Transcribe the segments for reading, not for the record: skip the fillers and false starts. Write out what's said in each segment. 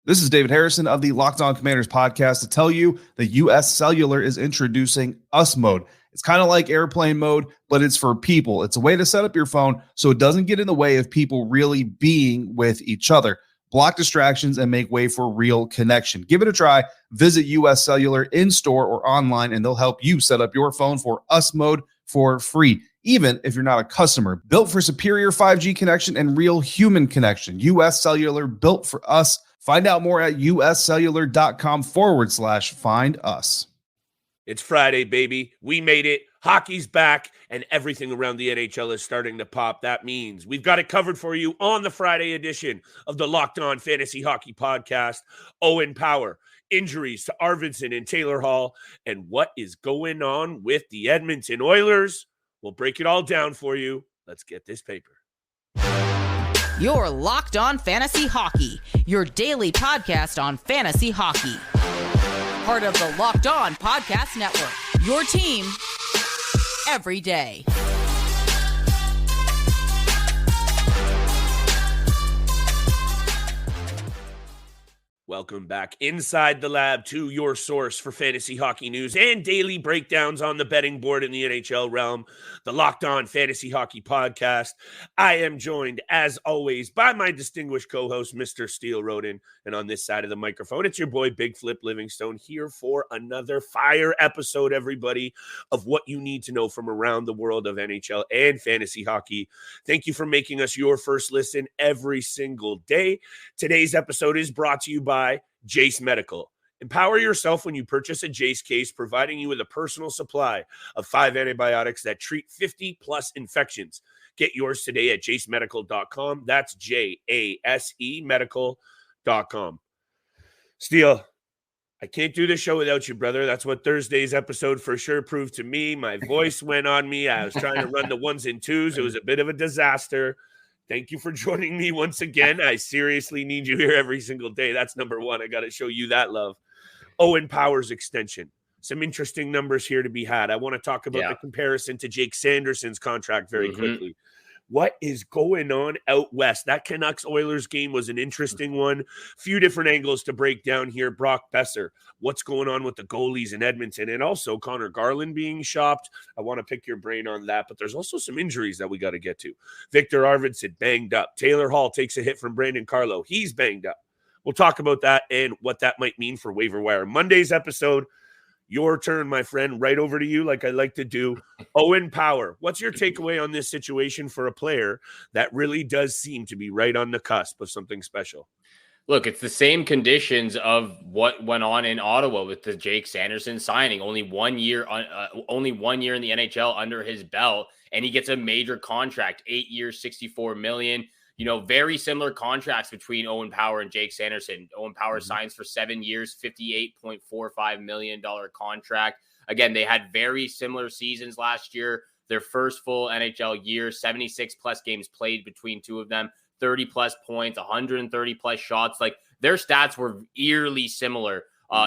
This is David Harrison of the Locked On Commanders podcast to tell you that US Cellular is introducing US Mode. It's kind of like airplane mode, but it's for people. It's a way to set up your phone so it doesn't get in the way of people really being with each other. Block distractions and make way for real connection. Give it a try. Visit US Cellular in-store or online, and they'll help you set up your phone for US Mode for free, even if you're not a customer. Built for superior 5G connection and real human connection. US Cellular, built for us. Find out more at uscellular.com/find us. It's Friday, baby. We made it. Hockey's back, and everything around the NHL is starting to pop. That means we've got it covered for you on the Friday edition of the Locked On Fantasy Hockey Podcast. Owen Power, injuries to Arvidsson and Taylor Hall, and what is going on with the Edmonton Oilers. We'll break it all down for you. Let's get this paper. You're Locked On Fantasy Hockey, your daily podcast on fantasy hockey. Part of the Locked On Podcast Network, your team every day. Welcome back inside the lab to your source for fantasy hockey news and daily breakdowns on the betting board in the NHL realm, the Locked On Fantasy Hockey Podcast. I am joined, as always, by my distinguished co-host, Mr. Steele Roden. And on this side of the microphone, it's your boy, Big Flip Livingstone, here for another fire episode, everybody, of what you need to know from around the world of NHL and fantasy hockey. Thank you for making us your first listen every single day. Today's episode is brought to you by Jace Medical. Empower yourself when you purchase a Jace case, providing you with a personal supply of 5 antibiotics that treat 50 plus infections. Get yours today at jacemedical.com. That's JASE medical.com. Steele, I can't do this show without you, brother. That's what Thursday's episode for sure proved to me. My voice went on me. I was trying to run the ones and twos. It was a bit of a disaster. Thank you for joining me once again. I seriously need you here every single day. That's number one. I got to show you that love. Owen Power's extension. Some interesting numbers here to be had. I want to talk about the comparison to Jake Sanderson's contract very quickly. What is going on out west? That Canucks-Oilers game was an interesting one. Few different angles to break down here. Brock Boeser, what's going on with the goalies in Edmonton? And also Connor Garland being shopped. I want to pick your brain on that, but there's also some injuries that we got to get to. Viktor Arvidsson, banged up. Taylor Hall takes a hit from Brandon Carlo. He's banged up. We'll talk about that and what that might mean for waiver wire. Monday's episode, your turn, my friend. Right over to you like I like to do. Owen Power, what's your takeaway on this situation for a player that really does seem to be right on the cusp of something special? Look, it's the same conditions of what went on in Ottawa with the Jake Sanderson signing. Only 1 year in the NHL under his belt, and he gets a major contract, 8 years, $64 million. You know, very similar contracts between Owen Power and Jake Sanderson. Owen Power signs for 7 years, $58.45 million contract. Again, they had very similar seasons last year. Their first full NHL year, 76 plus games played between two of them, 30 plus points, 130 plus shots. Like, their stats were eerily similar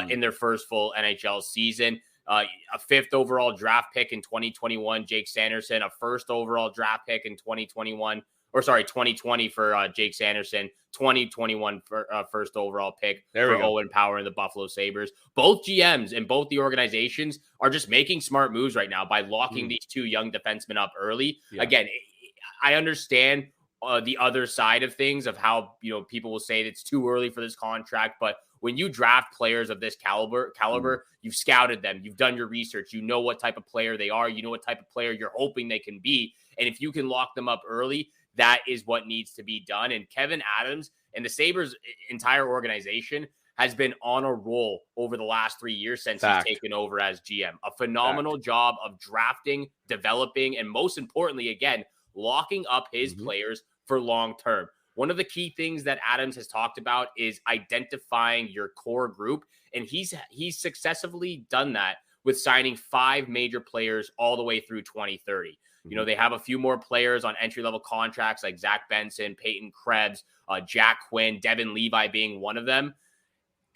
in their first full NHL season. A 5th overall draft pick in 2021, Jake Sanderson, a 1st overall draft pick in 2020 for Jake Sanderson, 2021 for first overall pick for Owen Power and the Buffalo Sabres. Both GMs and both the organizations are just making smart moves right now by locking these two young defensemen up early. Yeah. Again, I understand the other side of things of how, you know, people will say it's too early for this contract, but when you draft players of this caliber, you've scouted them, you've done your research, you know what type of player they are, you know what type of player you're hoping they can be. And if you can lock them up early, that is what needs to be done. And Kevin Adams and the Sabres' entire organization has been on a roll over the last 3 years since he's taken over as GM. A phenomenal job of drafting, developing, and most importantly, again, locking up his players for long term. One of the key things that Adams has talked about is identifying your core group, and he's successfully done that with signing 5 major players all the way through 2030. You know, they have a few more players on entry-level contracts like Zach Benson, Peyton Krebs, Jack Quinn, Devin Levi being one of them.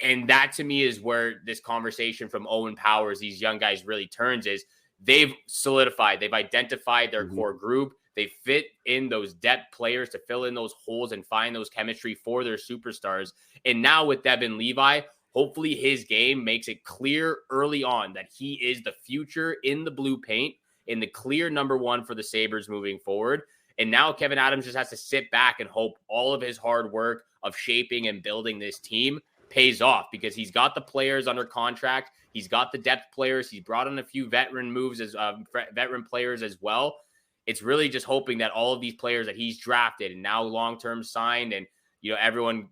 And that, to me, is where this conversation from Owen Powers, these young guys, really turns, is they've solidified, they've identified their core group. They fit in those depth players to fill in those holes and find those chemistry for their superstars. And now with Devin Levi, hopefully his game makes it clear early on that he is the future in the blue paint and the clear number one for the Sabres moving forward. And now Kevin Adams just has to sit back and hope all of his hard work of shaping and building this team pays off, because he's got the players under contract. He's got the depth players. He's brought in a few veteran players as well. It's really just hoping that all of these players that he's drafted and now long-term signed, and, everyone,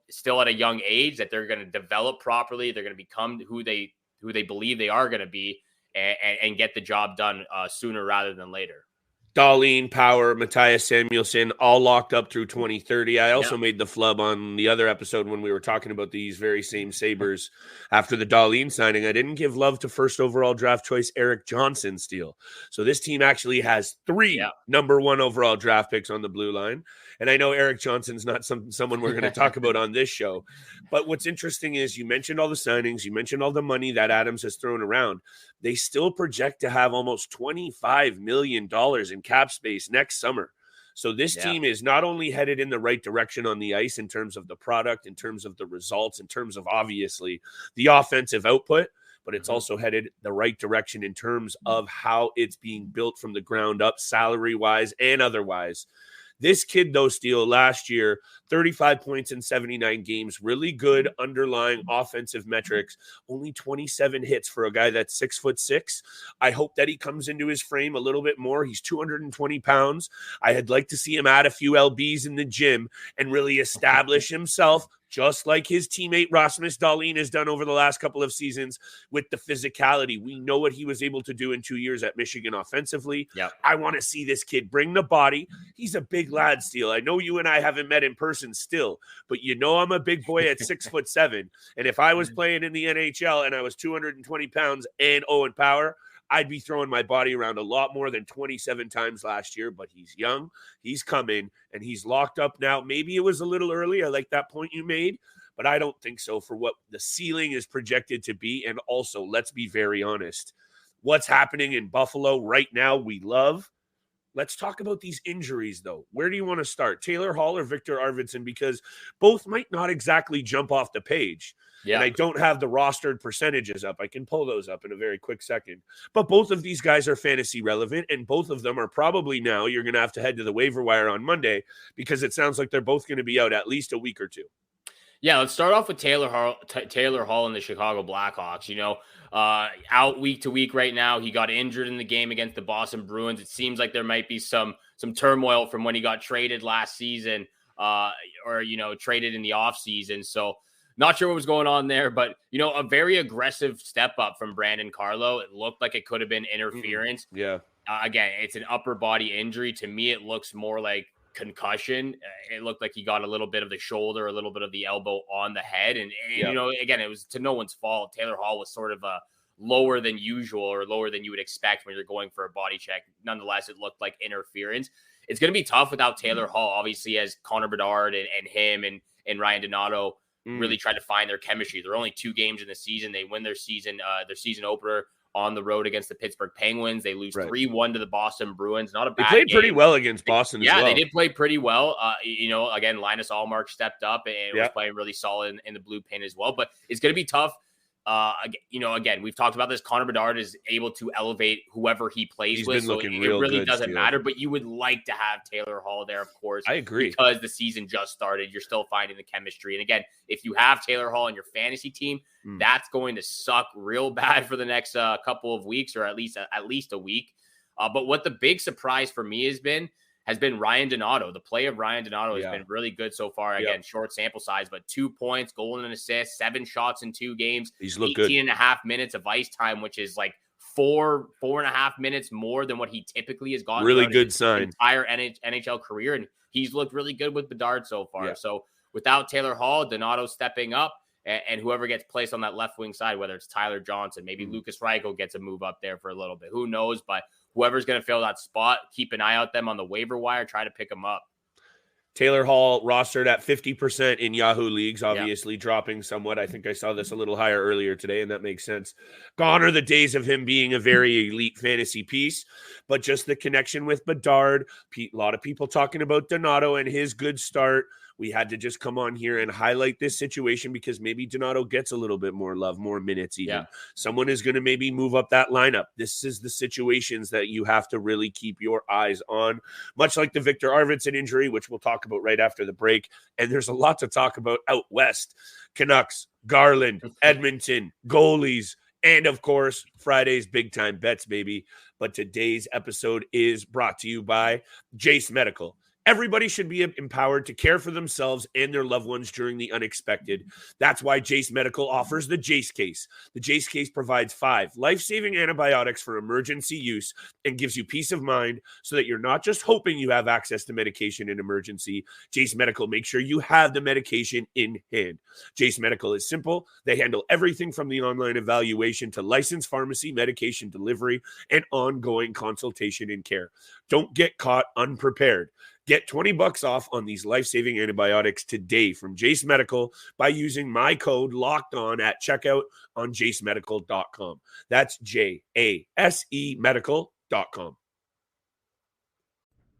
still at a young age, that they're going to develop properly. They're going to become who they believe they are going to be, and get the job done sooner rather than later. Dahlin, Power, Matthias Samuelsson, all locked up through 2030. I also made the flub on the other episode when we were talking about these very same Sabres after the Dahlin signing. I didn't give love to first overall draft choice Erik Johnson, Steele. So this team actually has 3 number 1 overall draft picks on the blue line. And I know Erik Johnson's not someone we're going to talk about on this show. But what's interesting is you mentioned all the signings, you mentioned all the money that Adams has thrown around. They still project to have almost $25 million in cap space next summer. So this team is not only headed in the right direction on the ice in terms of the product, in terms of the results, in terms of obviously the offensive output, but it's also headed the right direction in terms of how it's being built from the ground up, salary-wise and otherwise. This kid, though, Steele, last year, 35 points in 79 games, really good underlying offensive metrics, only 27 hits for a guy that's 6'6". I hope that he comes into his frame a little bit more. He's 220 pounds. I'd like to see him add a few LBs in the gym and really establish himself, just like his teammate Rasmus Dahlin has done over the last couple of seasons with the physicality. We know what he was able to do in 2 years at Michigan offensively. I want to see this kid bring the body. He's a big lad, Steele. I know you and I haven't met in person still, but I'm a big boy at 6'7". And if I was playing in the NHL and I was 220 pounds and Owen Power, I'd be throwing my body around a lot more than 27 times last year, but he's young, he's coming, and he's locked up now. Maybe it was a little early. I like that point you made, but I don't think so for what the ceiling is projected to be. And also, let's be very honest, what's happening in Buffalo right now, we love. Let's talk about these injuries, though. Where do you want to start? Taylor Hall or Viktor Arvidsson? Because both might not exactly jump off the page. And I don't have the rostered percentages up. I can pull those up in a very quick second. But both of these guys are fantasy relevant, and both of them are probably now you're going to have to head to the waiver wire on Monday, because it sounds like they're both going to be out at least a week or two. Yeah, let's start off with Taylor Hall and the Chicago Blackhawks. Out week to week right now. He got injured in the game against the Boston Bruins. It seems like there might be some turmoil from when he got traded last season, or traded in the offseason. So not sure what was going on there, but, a very aggressive step up from Brandon Carlo. It looked like it could have been interference. Again, it's an upper body injury. To me, it looks more like concussion. It looked like he got a little bit of the shoulder, a little bit of the elbow on the head. And again, it was to no one's fault. Taylor Hall was sort of a lower than usual, or lower than you would expect when you're going for a body check. Nonetheless, it looked like interference. It's going to be tough without Taylor Hall, obviously, as Connor Bedard and him and Ryan Donato really tried to find their chemistry. There are only 2 games in the season. They win their season opener on the road against the Pittsburgh Penguins. They lose 3-1 to the Boston Bruins. Not a bad game. They played pretty well against Boston as well. Yeah, they did play pretty well. Again, Linus Allmark stepped up and was playing really solid in the blue paint as well. But it's going to be tough. Again, we've talked about this. Connor Bedard is able to elevate whoever he plays with, so it really doesn't matter. But you would like to have Taylor Hall there, of course. I agree. Because the season just started. You're still finding the chemistry. And again, if you have Taylor Hall in your fantasy team, that's going to suck real bad for the next couple of weeks, or at least a week. But what the big surprise for me has been Ryan Donato. The play of Ryan Donato has been really good so far. Again, short sample size, but 2 points, goal and an assist, 7 shots in 2 games. He's looked 18 and a half minutes of ice time, which is like 4.5 minutes more than what he typically has gotten. Really good sign. Entire NHL career. And he's looked really good with Bedard so far. So without Taylor Hall, Donato stepping up, and whoever gets placed on that left wing side, whether it's Tyler Johnson, maybe Lucas Reichel gets a move up there for a little bit. Who knows? But whoever's going to fill that spot, keep an eye out them on the waiver wire, try to pick them up. Taylor Hall rostered at 50% in Yahoo leagues, obviously dropping somewhat. I think I saw this a little higher earlier today, and that makes sense. Gone are the days of him being a very elite fantasy piece, but just the connection with Bedard, a lot of people talking about Donato and his good start. We had to just come on here and highlight this situation because maybe Donato gets a little bit more love, more minutes even. Yeah. Someone is going to maybe move up that lineup. This is the situations that you have to really keep your eyes on, much like the Viktor Arvidsson injury, which we'll talk about right after the break. And there's a lot to talk about out west. Canucks, Garland, Edmonton, goalies, and of course, Friday's big time bets, baby. But today's episode is brought to you by Jace Medical. Everybody should be empowered to care for themselves and their loved ones during the unexpected. That's why Jace Medical offers the Jace Case. The Jace Case provides 5 life-saving antibiotics for emergency use and gives you peace of mind so that you're not just hoping you have access to medication in emergency. Jace Medical makes sure you have the medication in hand. Jace Medical is simple. They handle everything from the online evaluation to licensed pharmacy, medication delivery, and ongoing consultation and care. Don't get caught unprepared. Get $20 off on these life-saving antibiotics today from Jace Medical by using my code LOCKEDON at checkout on jacemedical.com. That's JASE medical.com.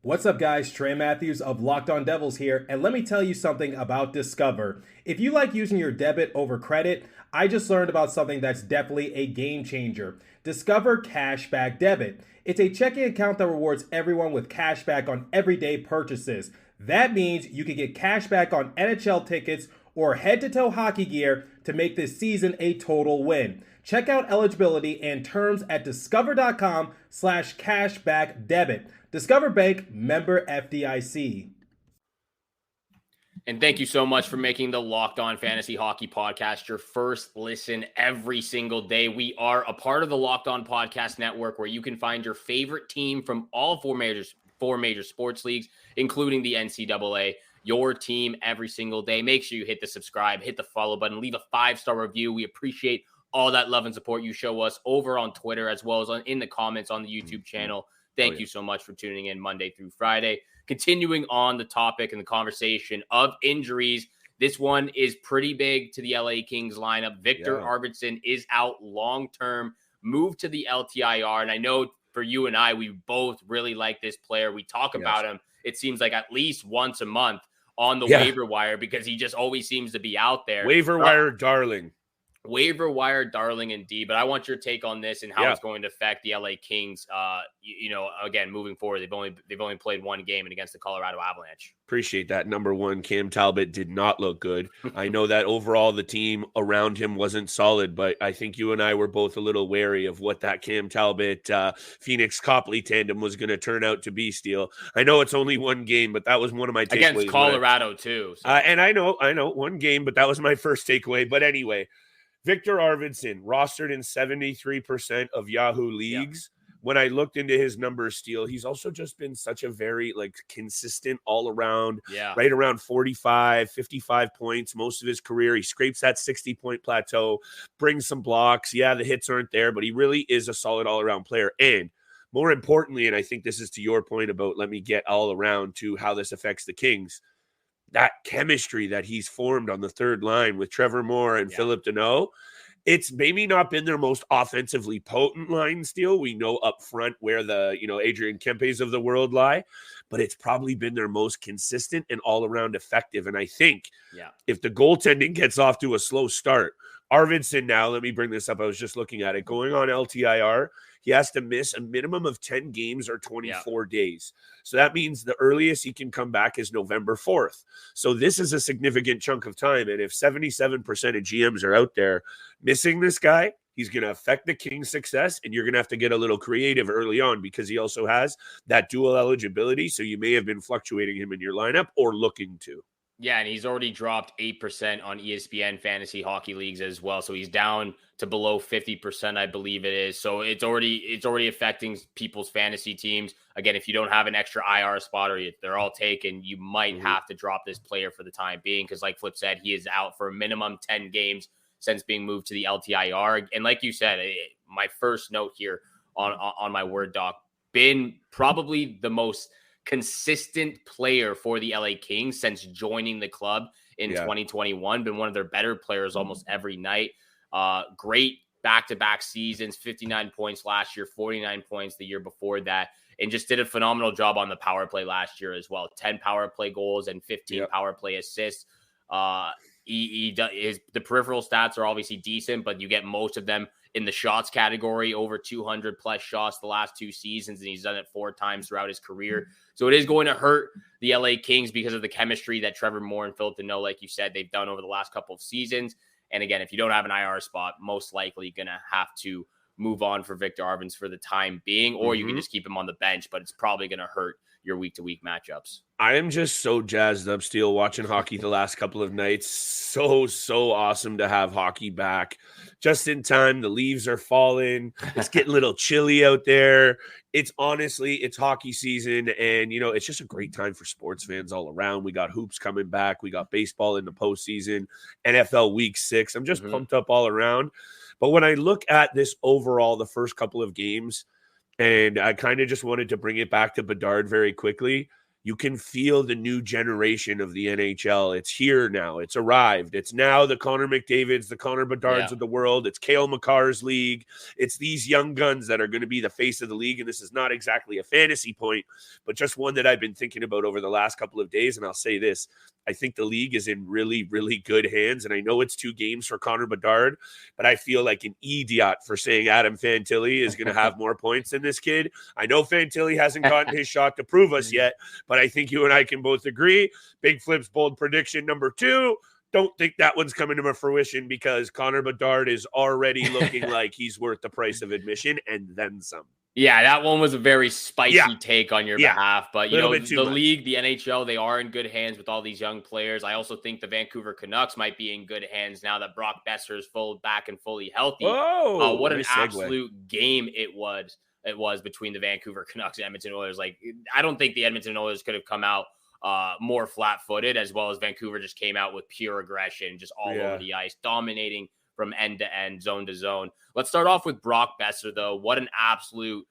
What's up, guys? Trey Matthews of Locked On Devils here, and let me tell you something about Discover. If you like using your debit over credit, I just learned about something that's definitely a game changer. Discover Cashback Debit. It's a checking account that rewards everyone with cashback on everyday purchases. That means you can get cashback on NHL tickets or head-to-toe hockey gear to make this season a total win. Check out eligibility and terms at discover.com/cashbackdebit. Discover Bank, member FDIC. And thank you so much for making the Locked On Fantasy Hockey Podcast your first listen every single day. We are a part of the Locked On Podcast Network, where you can find your favorite team from all four major sports leagues, including the NCAA. Your team every single day. Make sure you hit the subscribe, hit the follow button, leave a 5-star review. We appreciate all that love and support you show us over on Twitter, as well as in the comments on the YouTube channel. Thank you so much for tuning in Monday through Friday. Continuing on the topic and the conversation of injuries, this one is pretty big to the LA Kings lineup. Viktor Arvidsson is out long-term, moved to the LTIR. And I know for you and I, we both really like this player. We talk about him, it seems like at least once a month on the waiver wire, because he just always seems to be out there. Waiver wire darling. Waiver wire darling indeed. But I want your take on this and how it's going to affect the LA Kings. Again, moving forward, they've only played one game against the Colorado Avalanche. Appreciate that. Number one, Cam Talbot did not look good. I know that overall the team around him wasn't solid, but I think you and I were both a little wary of what that Cam Talbot Phoenix Copley tandem was going to turn out to be. Steele. I know it's only one game, but that was one of my takeaways against Colorado too. So. And I know one game, but that was my first takeaway. But anyway. Viktor Arvidsson, rostered in 73% of Yahoo leagues. When I looked into his numbers, Steele, he's also just been such a very consistent all around, right around 45, 55 points most of his career. He scrapes that 60-point plateau, brings some blocks. Yeah, the hits aren't there, but he really is a solid all around player. And more importantly, and I think this is to your point about let me get all around to how this affects the Kings, that chemistry that he's formed on the third line with Trevor Moore and Philip Deneau, it's maybe not been their most offensively potent line still. We know up front where the, Adrian Kempes of the world lie, but it's probably been their most consistent and all around effective. And I think if the goaltending gets off to a slow start, Arvidsson now, let me bring this up. I was just looking at it. Going on LTIR, he has to miss a minimum of 10 games or 24 days. So that means the earliest he can come back is November 4th. So this is a significant chunk of time. And if 77% of GMs are out there missing this guy, he's going to affect the Kings' success, and you're going to have to get a little creative early on because he also has that dual eligibility. So you may have been fluctuating him in your lineup or looking to. Yeah, and he's already dropped 8% on ESPN fantasy hockey leagues as well. So he's down to below 50%, I believe it is. So it's already affecting people's fantasy teams. Again, if you don't have an extra IR spot or they're all taken, you might have to drop this player for the time being, because like Flip said, he is out for a minimum 10 games since being moved to the LTIR. And like you said, my first note here on my Word doc, been probably the most consistent player for the LA Kings since joining the club in 2021. Been one of their better players almost every night. Great back-to-back seasons, 59 points last year, 49 points the year before that. and just did a phenomenal job on the power play last year as well. 10 power play goals and 15 power play assists. The peripheral stats are obviously decent, but you get most of them in the shots category, over 200 plus shots the last 2 seasons, and he's done it 4 times throughout his career. So it is going to hurt the LA Kings because of the chemistry that Trevor Moore and Philip Deneau, like you said, they've done over the last couple of seasons. And again, if you don't have an IR spot, most likely going to have to move on for Viktor Arvidsson for the time being, or you can just keep him on the bench, but it's probably going to hurt your week-to-week matchups. I am just so jazzed up, Steele, watching hockey the last couple of nights. So awesome to have hockey back. Just in time, the leaves are falling. It's getting a little chilly out there. It's hockey season, and, it's just a great time for sports fans all around. We got hoops coming back. We got baseball in the postseason, NFL Week 6. I'm just pumped up all around. But when I look at this overall, the first couple of games, and I kind of just wanted to bring it back to Bedard very quickly. You can feel the new generation of the NHL. It's here now. It's arrived. It's now the Connor McDavids, the Connor Bedards of the world. It's Cale Makar's league. It's these young guns that are going to be the face of the league. And this is not exactly a fantasy point, but just one that I've been thinking about over the last couple of days. And I'll say this. I think the league is in really, really good hands. And I know it's 2 games for Connor Bedard, but I feel like an idiot for saying Adam Fantilli is going to have more points than this kid. I know Fantilli hasn't gotten his shot to prove us yet, but I think you and I can both agree. Big Flip's bold prediction number 2. Don't think that one's coming to fruition because Connor Bedard is already looking like he's worth the price of admission and then some. Yeah, that one was a very spicy take on your behalf. But, the much. league, the NHL, they are in good hands with all these young players. I also think the Vancouver Canucks might be in good hands now that Brock Boeser is back and fully healthy. What an absolute game it was between the Vancouver Canucks and Edmonton Oilers. Like, I don't think the Edmonton Oilers could have come out more flat-footed, as well as Vancouver just came out with pure aggression, just all over the ice, dominating from end to end, zone to zone. Let's start off with Brock Boeser, though. What an absolute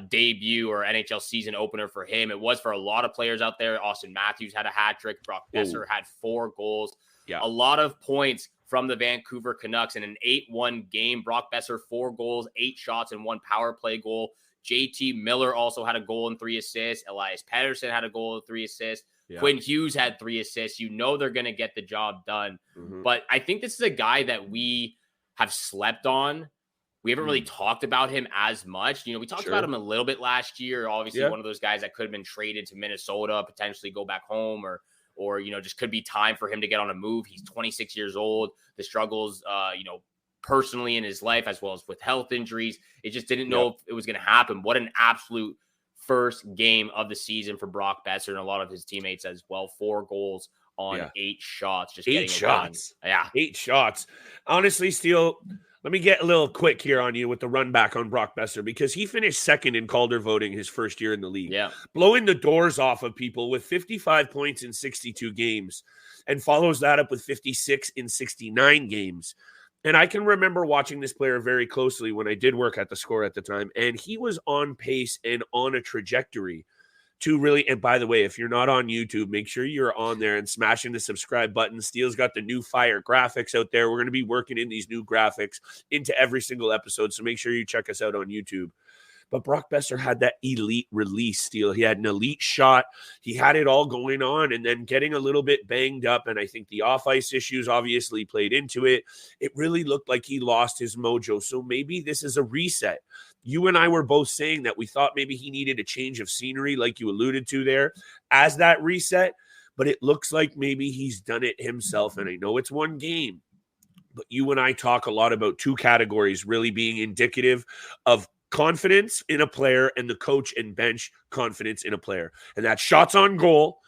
debut or NHL season opener for him. It was for a lot of players out there. Austin Matthews had a hat trick. Brock Boeser had 4 goals. A lot of points from the Vancouver Canucks in an 8-1 game. Brock Boeser, 4 goals, 8 shots, and 1 power play goal. JT Miller also had a goal and 3 assists. Elias Pettersson had a goal and 3 assists. Quinn Hughes had 3 assists. They're going to get the job done. But I think this is a guy that we have slept on. We haven't really talked about him as much. We talked about him a little bit last year. Obviously, one of those guys that could have been traded to Minnesota, potentially go back home, or just could be time for him to get on a move. He's 26 years old. The struggles, personally in his life, as well as with health injuries. It just didn't know if it was going to happen. What an absolute first game of the season for Brock Boeser and a lot of his teammates as well. 4 goals on 8 shots. Just 8 shots. 8 shots. Honestly, Steele, let me get a little quick here on you with the run back on Brock Boeser, because he finished 2nd in Calder voting his first year in the league. Blowing the doors off of people with 55 points in 62 games, and follows that up with 56 in 69 games. And I can remember watching this player very closely when I did work at the Score at the time, and he was on pace and on a trajectory to really, and by the way, if you're not on YouTube, make sure you're on there and smashing the subscribe button. Steele's got the new fire graphics out there. We're going to be working in these new graphics into every single episode, so make sure you check us out on YouTube. But Brock Boeser had that elite release, Steele. He had an elite shot. He had it all going on, and then getting a little bit banged up, and I think the off-ice issues obviously played into it. It really looked like he lost his mojo, so maybe this is a reset. You and I were both saying that we thought maybe he needed a change of scenery, like you alluded to there, as that reset, but it looks like maybe he's done it himself, and I know it's 1 game, but you and I talk a lot about 2 categories really being indicative of confidence in a player and the coach and bench confidence in a player. And that's shots on goal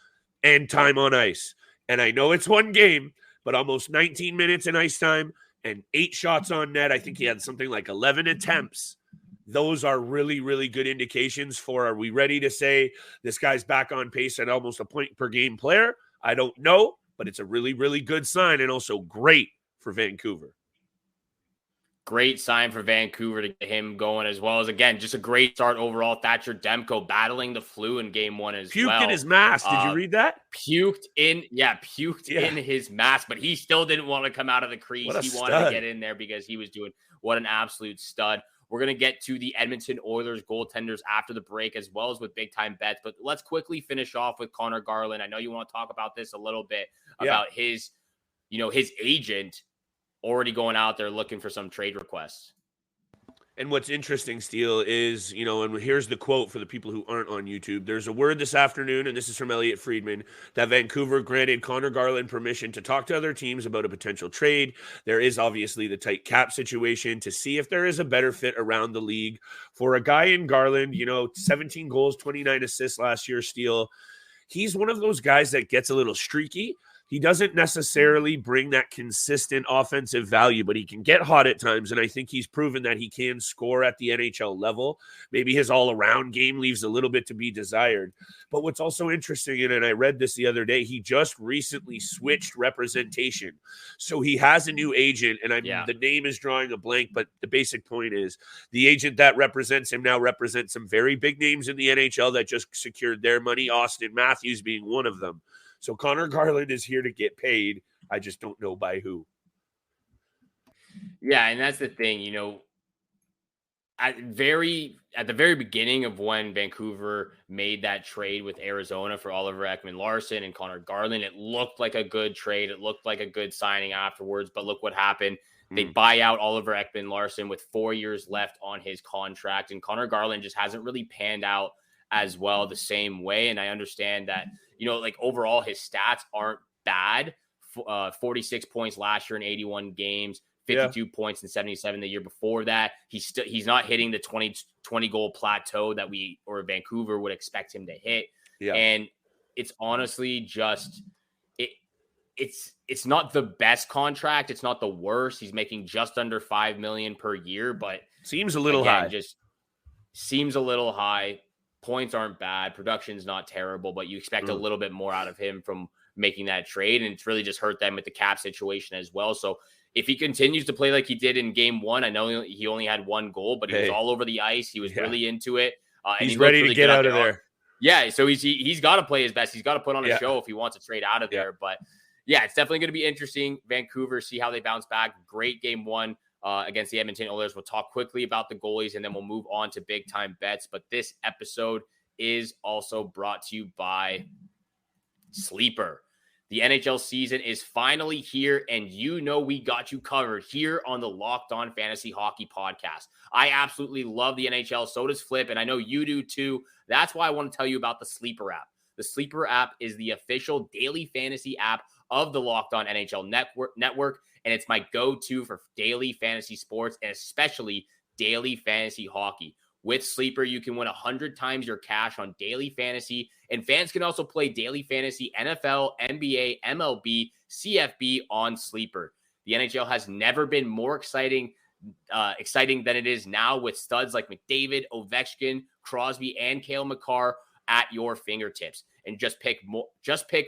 and time on ice. And I know it's 1 game, but almost 19 minutes in ice time and 8 shots on net. I think he had something like 11 attempts. Those are really, really good indications for, are we ready to say this guy's back on pace at almost a point per game player? I don't know, but it's a really, really good sign, and also great for Vancouver. Great sign for Vancouver to get him going, as well as, again, just a great start overall. Thatcher Demko battling the flu in game 1 as well. Puked in his mask. Did you read that? Puked in his mask, but he still didn't want to come out of the crease. He wanted to get in there because he was doing what an absolute stud. We're going to get to the Edmonton Oilers goaltenders after the break, as well as with big time bets. But let's quickly finish off with Connor Garland. I know you want to talk about this a little bit about his agent already going out there looking for some trade requests. And what's interesting, Steele, is, and here's the quote for the people who aren't on YouTube. There's a word this afternoon, and this is from Elliot Friedman, that Vancouver granted Connor Garland permission to talk to other teams about a potential trade. There is obviously the tight cap situation to see if there is a better fit around the league. For a guy in Garland, 17 goals, 29 assists last year, Steele, he's one of those guys that gets a little streaky. He doesn't necessarily bring that consistent offensive value, but he can get hot at times, and I think he's proven that he can score at the NHL level. Maybe his all-around game leaves a little bit to be desired. But what's also interesting, and I read this the other day, he just recently switched representation. So he has a new agent, and the name is drawing a blank, but the basic point is the agent that represents him now represents some very big names in the NHL that just secured their money, Austin Matthews being one of them. So Connor Garland is here to get paid. I just don't know by who. Yeah, and that's the thing, at the very beginning of when Vancouver made that trade with Arizona for Oliver Ekman-Larsson and Connor Garland, it looked like a good trade. It looked like a good signing afterwards, but look what happened. They buy out Oliver Ekman-Larsson with 4 years left on his contract, and Connor Garland just hasn't really panned out as well the same way. And I understand that, overall his stats aren't bad. 46 points last year in 81 games, 52 points in 77 the year before that. He's not hitting the 20 goal plateau that Vancouver would expect him to hit. Yeah. And it's honestly just, it's not the best contract. It's not the worst. He's making just under $5 million per year, but seems a little high. Just seems a little high. Points aren't bad. Production's not terrible, but you expect a little bit more out of him from making that trade. And it's really just hurt them with the cap situation as well. So if he continues to play like he did in game one, I know he only had one goal, but he was all over the ice. He was really into it. And he's ready to get out of there. Yeah. So he's got to play his best. He's got to put on a show if he wants to trade out of there. But yeah, it's definitely going to be interesting. Vancouver, see how they bounce back. Great game one. Against the Edmonton Oilers. We'll talk quickly about the goalies, and then we'll move on to big time bets. But this episode is also brought to you by Sleeper. The NHL season is finally here, and we got you covered here on the Locked On Fantasy Hockey Podcast. I absolutely love the NHL. So does Flip, and I know you do too. That's why I want to tell you about the Sleeper app. The Sleeper app is the official daily fantasy app of the Locked On NHL network. And it's my go-to for daily fantasy sports and especially daily fantasy hockey. With Sleeper, you can win 100 times your cash on daily fantasy, and fans can also play daily fantasy NFL, NBA, MLB, CFB on Sleeper. The NHL has never been more exciting than it is now, with studs like McDavid, Ovechkin, Crosby, and Cale Makar at your fingertips. And just pick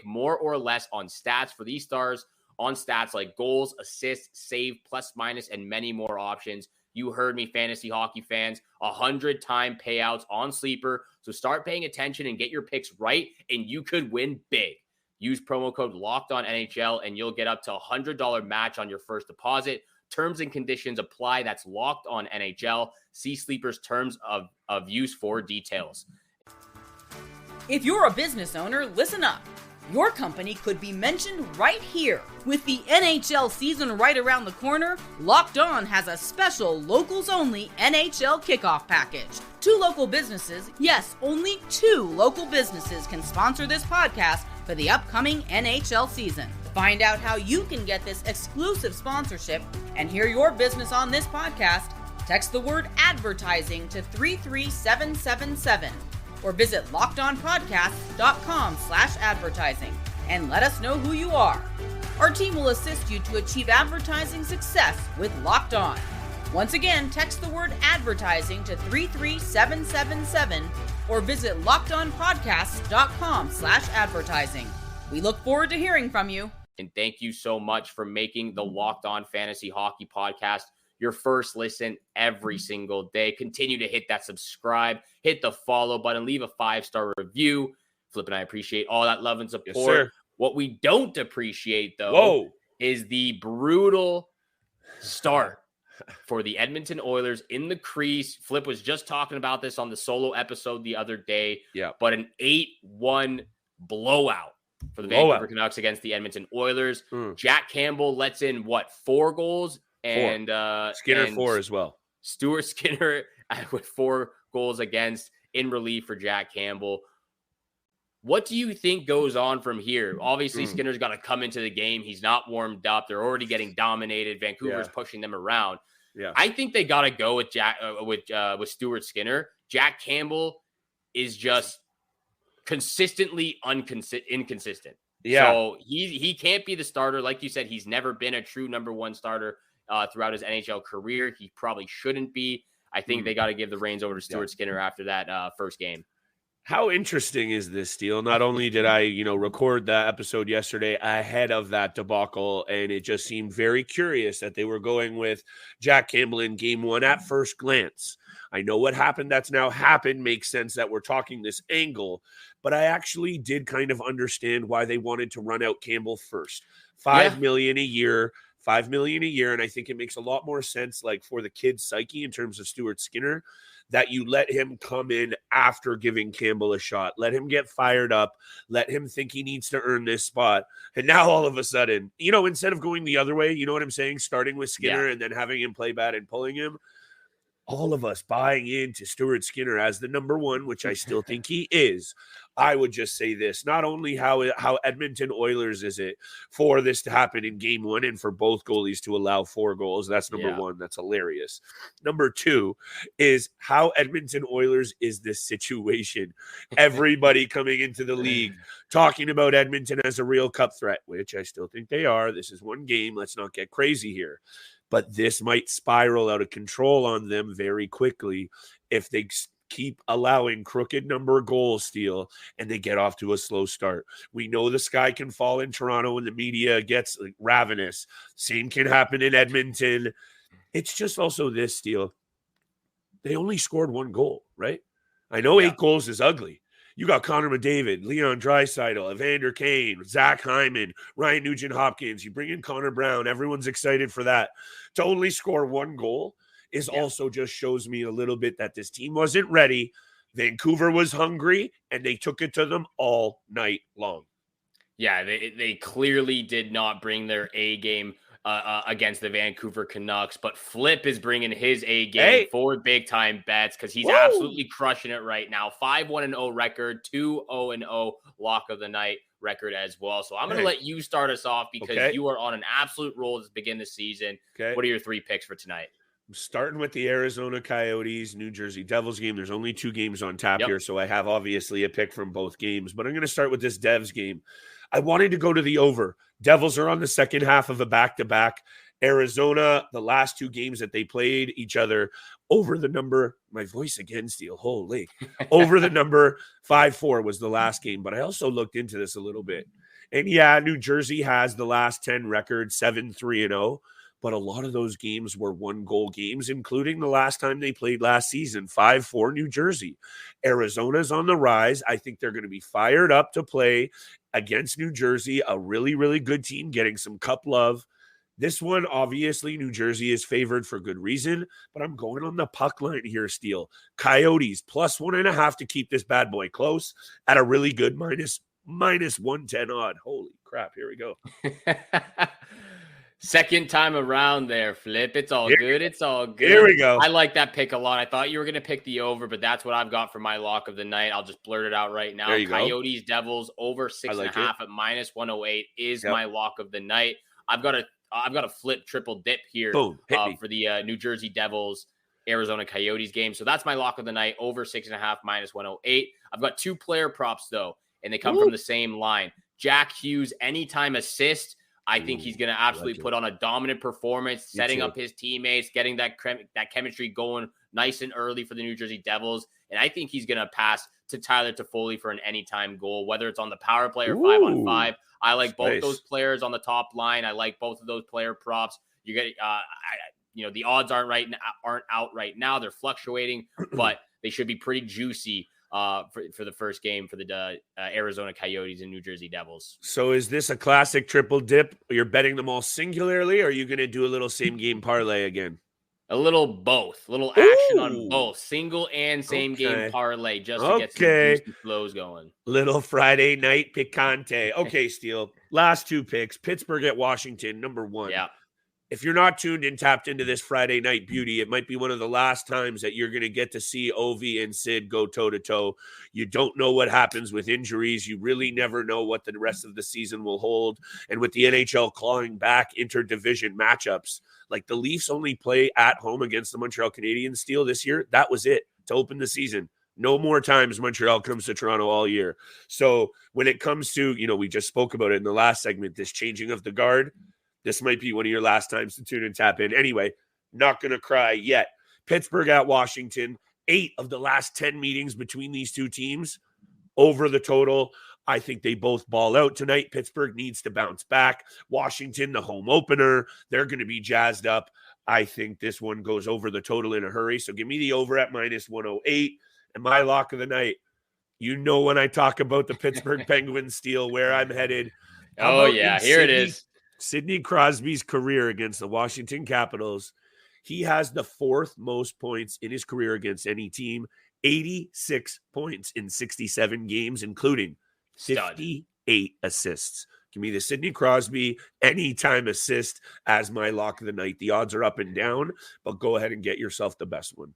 more or less on stats for these stars, on stats like goals, assists, save, plus, minus, and many more options. You heard me, fantasy hockey fans. 100-time payouts on Sleeper. So start paying attention and get your picks right, and you could win big. Use promo code LOCKEDONNHL, and you'll get up to $100 match on your first deposit. Terms and conditions apply. That's Locked On NHL. See Sleeper's terms of use for details. If you're a business owner, listen up. Your company could be mentioned right here. With the NHL season right around the corner, Locked On has a special locals-only NHL kickoff package. 2 local businesses, yes, only 2 local businesses can sponsor this podcast for the upcoming NHL season. Find out how you can get this exclusive sponsorship and hear your business on this podcast. Text the word advertising to 33777. Or visit LockedOnPodcasts.com/advertising and let us know who you are. Our team will assist you to achieve advertising success with Locked On. Once again, text the word advertising to 33777 or visit LockedOnPodcasts.com/advertising. We look forward to hearing from you. And thank you so much for making the Locked On Fantasy Hockey Podcast your first listen every single day. Continue to hit that subscribe, hit the follow button, leave a 5-star review. Flip and I appreciate all that love and support. Yes, sir. What we don't appreciate, though, is the brutal start for the Edmonton Oilers in the crease. Flip was just talking about this on the solo episode the other day. Yeah. But an 8-1 blowout for the Vancouver Canucks against the Edmonton Oilers. Jack Campbell lets in 4 goals, and Skinner and 4 as well. Stuart Skinner with 4 goals against in relief for Jack Campbell. What do you think goes on from here? Obviously, Skinner's got to come into the game. He's not warmed up. They're already getting dominated. Vancouver's pushing them around. Yeah, I think they got to go with with Stuart Skinner. Jack Campbell is just consistently inconsistent. Yeah, so he can't be the starter. Like you said, he's never been a true number 1 starter throughout his NHL career. He probably shouldn't be. I think they got to give the reins over to Stuart Skinner after that first game. How interesting is this, Steele? Not only did I, record the episode yesterday ahead of that debacle, and it just seemed very curious that they were going with Jack Campbell in game 1 at first glance. I know what happened that's now happened makes sense that we're talking this angle, but I actually did kind of understand why they wanted to run out Campbell first. $5 million a year, and I think it makes a lot more sense, like for the kid's psyche in terms of Stuart Skinner, that you let him come in after giving Campbell a shot. Let him get fired up. Let him think he needs to earn this spot. And now all of a sudden, instead of going the other way, you know what I'm saying? Starting with Skinner and then having him play bad and pulling him. All of us buying into Stuart Skinner as the number 1, which I still think he is. I would just say this, not only how Edmonton Oilers is it for this to happen in game 1 and for both goalies to allow 4 goals. That's number 1. That's hilarious. Number 2 is how Edmonton Oilers is this situation. Everybody coming into the league talking about Edmonton as a real cup threat, which I still think they are. This is one game. Let's not get crazy here. But this might spiral out of control on them very quickly if they keep allowing crooked number goals, Steele, and they get off to a slow start. We know the sky can fall in Toronto when the media gets ravenous. Same can happen in Edmonton. It's just also this, Steele. They only scored 1 goal, right? I know 8 goals is ugly. You got Connor McDavid, Leon Draisaitl, Evander Kane, Zach Hyman, Ryan Nugent-Hopkins. You bring in Connor Brown. Everyone's excited for that. To only score 1 goal is also just shows me a little bit that this team wasn't ready. Vancouver was hungry, and they took it to them all night long. Yeah, they clearly did not bring their A game against the Vancouver Canucks, but Flip is bringing his A game for big time bets because he's absolutely crushing it right now. 5-1-0 record, 2-0-0 lock of the night record as well. So I'm going to let you start us off because you are on an absolute roll to begin the season. What are your 3 picks for tonight? I'm starting with the Arizona Coyotes, New Jersey Devils game. There's only 2 games on tap here, so I have obviously a pick from both games, but I'm going to start with this Devs game. I wanted to go to the over. Devils are on the second half of a back-to-back. Arizona, the last 2 games that they played each other, over the number, my voice again, Steele, holy, over the number 5-4 was the last game. But I also looked into this a little bit. And New Jersey has the last 10 record, 7-3-0. But a lot of those games were 1-goal games, including the last time they played last season, 5-4 New Jersey. Arizona's on the rise. I think they're going to be fired up to play against New Jersey, a really, really good team getting some cup love. This one, obviously, New Jersey is favored for good reason, but I'm going on the puck line here, Steele. Coyotes, plus 1.5 to keep this bad boy close at a really good minus 110 odd. Holy crap, here we go. Second time around there, Flip. It's all good. It's all good. Here we go. I like that pick a lot. I thought you were going to pick the over, but that's what I've got for my lock of the night. I'll just blurt it out right now. Coyotes, Devils, over 6.5 at minus 108 is my lock of the night. I've got a flip triple dip here for the New Jersey Devils, Arizona Coyotes game. So that's my lock of the night, over 6.5, minus 108. I've got 2 player props, though, and they come from the same line. Jack Hughes, anytime assist. I think he's going to absolutely put on a dominant performance, setting up his teammates, getting that chemistry going nice and early for the New Jersey Devils. And I think he's going to pass to Tyler Toffoli for an anytime goal, whether it's on the power play or 5-on-5. I like both those players on the top line. I like both of those player props. You get, the odds aren't out right now. They're fluctuating, but they should be pretty juicy for the first game for the Arizona Coyotes and New Jersey Devils. So is this a classic triple dip? You're betting them all singularly, or are you going to do a little same game parlay again? A little both. A little action on Ooh. both. Single and same game parlay just to get some juicy flows going. Little Friday night picante. Okay, Steele. Last two picks. Pittsburgh at Washington, number 1. Yeah. If you're not tuned and tapped into this Friday night beauty, it might be one of the last times that you're going to get to see Ovi and Sid go toe-to-toe. You don't know what happens with injuries. You really never know what the rest of the season will hold. And with the NHL clawing back interdivision matchups, like the Leafs only play at home against the Montreal Canadiens Steele this year. That was it to open the season. No more times Montreal comes to Toronto all year. So when it comes to, we just spoke about it in the last segment, this changing of the guard, this might be one of your last times to tune and tap in. Anyway, not going to cry yet. Pittsburgh at Washington, 8 of the last 10 meetings between these two teams over the total. I think they both ball out tonight. Pittsburgh needs to bounce back. Washington, the home opener, they're going to be jazzed up. I think this one goes over the total in a hurry. So give me the over at -108. And my lock of the night, when I talk about the Pittsburgh Penguins Steele, where I'm headed. Oh, yeah, here it is. Sidney Crosby's career against the Washington Capitals. He has the 4th most points in his career against any team, 86 points in 67 games, including 58 assists. Give me the Sidney Crosby anytime assist as my lock of the night. The odds are up and down, but go ahead and get yourself the best one.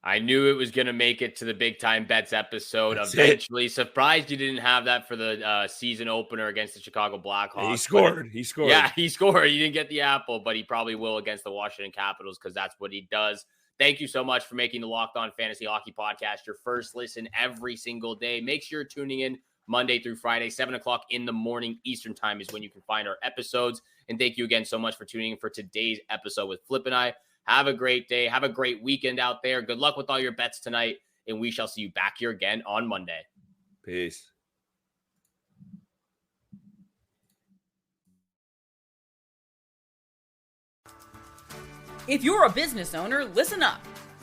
I knew it was going to make it to the Big Time Bets episode eventually. Surprised you didn't have that for the season opener against the Chicago Blackhawks. He scored. Yeah, he scored. He didn't get the apple, but he probably will against the Washington Capitals because that's what he does. Thank you so much for making the Locked On Fantasy Hockey Podcast your first listen every single day. Make sure you're tuning in Monday through Friday, 7 o'clock in the morning Eastern time is when you can find our episodes. And thank you again so much for tuning in for today's episode with Flip and I. Have a great day. Have a great weekend out there. Good luck with all your bets tonight. And we shall see you back here again on Monday. Peace. If you're a business owner, listen up.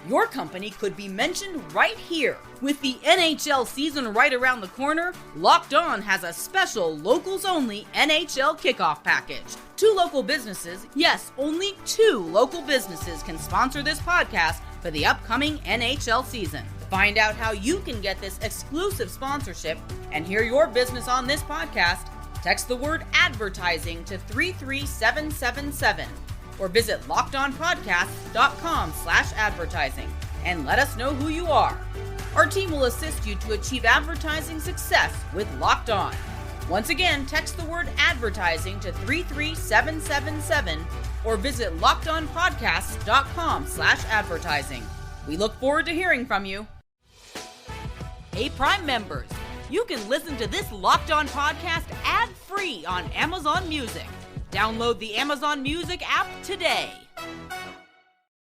Your company could be mentioned right here. With the NHL season right around the corner, Locked On has a special locals-only NHL kickoff package. 2 local businesses, yes, only 2 local businesses can sponsor this podcast for the upcoming NHL season. Find out how you can get this exclusive sponsorship and hear your business on this podcast. Text the word advertising to 33777. or visit lockedonpodcast.com/advertising and let us know who you are. Our team will assist you to achieve advertising success with Locked On. Once again, text the word advertising to 33777 or visit lockedonpodcast.com/advertising. We look forward to hearing from you. Hey, Prime members, you can listen to this Locked On podcast ad-free on Amazon Music. Download the Amazon Music app today.